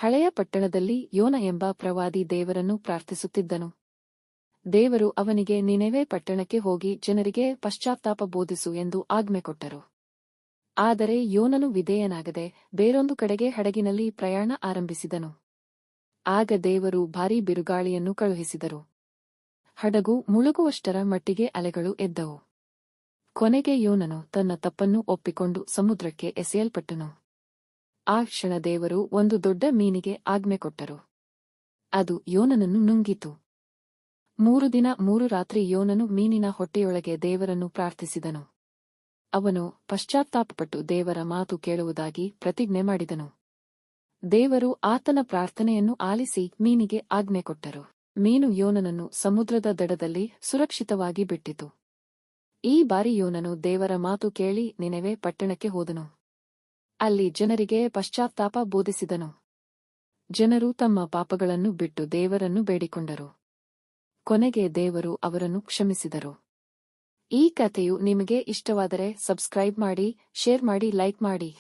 ಹಳೆಯ ಪಟ್ಟಣದಲ್ಲಿ ಯೋನ ಎಂಬ ಪ್ರವಾದಿ ದೇವರನ್ನು ಪ್ರಾರ್ಥಿಸುತ್ತಿದ್ದನು. ದೇವರು ಅವನಿಗೆ ನಿನೆವೆ ಪಟ್ಟಣಕ್ಕೆ ಹೋಗಿ ಜನರಿಗೆ ಪಶ್ಚಾತ್ತಾಪ ಬೋಧಿಸು ಎಂದು ಆಜ್ಞೆ ಕೊಟ್ಟರು. ಆದರೆ ಯೋನನು ವಿಧೇಯನಾಗದೆ ಬೇರೊಂದು ಕಡೆಗೆ ಹಡಗಿನಲ್ಲಿ ಪ್ರಯಾಣ ಆರಂಭಿಸಿದನು. ಆಗ ದೇವರು ಭಾರೀ ಬಿರುಗಾಳಿಯನ್ನು ಕಳುಹಿಸಿದರು. ಹಡಗು ಮುಳುಗುವಷ್ಟರ ಮಟ್ಟಿಗೆ ಅಲೆಗಳು ಎದ್ದವು. ಕೊನೆಗೆ ಯೋನನು ತನ್ನ ತಪ್ಪನ್ನು ಒಪ್ಪಿಕೊಂಡು ಸಮುದ್ರಕ್ಕೆ ಎಸೆಯಲ್ಪಟ್ಟನು. ಆ ಕ್ಷಣ ದೇವರು ಒಂದು ದೊಡ್ಡ ಮೀನಿಗೆ ಆಜ್ಞೆ ಕೊಟ್ಟರು. ಅದು ಯೋನನನ್ನು ನುಂಗಿತು. 3 ದಿನ 3 ರಾತ್ರಿ ಯೋನನು ಮೀನಿನ ಹೊಟ್ಟೆಯೊಳಗೆ ದೇವರನ್ನು ಪ್ರಾರ್ಥಿಸಿದನು. ಅವನು ಪಶ್ಚಾತ್ತಾಪಪಟ್ಟು ದೇವರ ಮಾತು ಕೇಳುವುದಾಗಿ ಪ್ರತಿಜ್ಞೆ ಮಾಡಿದನು. ದೇವರು ಆತನ ಪ್ರಾರ್ಥನೆಯನ್ನು ಆಲಿಸಿ ಮೀನಿಗೆ ಆಜ್ಞೆ ಕೊಟ್ಟರು. ಮೀನು ಯೋನನನ್ನು ಸಮುದ್ರದ ದಡದಲ್ಲಿ ಸುರಕ್ಷಿತವಾಗಿ ಬಿಟ್ಟಿತು. ಈ ಬಾರಿ ಯೋನನು ದೇವರ ಮಾತು ಕೇಳಿ ನಿನೆವೆ ಪಟ್ಟಣಕ್ಕೆ ಹೋದನು. ಅಲ್ಲಿ ಜನರಿಗೆ ಪಶ್ಚಾತ್ತಾಪ ಬೋಧಿಸಿದನು. ಜನರು ತಮ್ಮ ಪಾಪಗಳನ್ನು ಬಿಟ್ಟು ದೇವರನ್ನು ಬೇಡಿಕೊಂಡರು. ಕೊನೆಗೆ ದೇವರು ಅವರನ್ನು ಕ್ಷಮಿಸಿದರು. ಈ ಕಥೆಯು ನಿಮಗೆ ಇಷ್ಟವಾದರೆ ಸಬ್ಸ್ಕ್ರೈಬ್ ಮಾಡಿ, ಶೇರ್ ಮಾಡಿ, ಲೈಕ್ ಮಾಡಿ.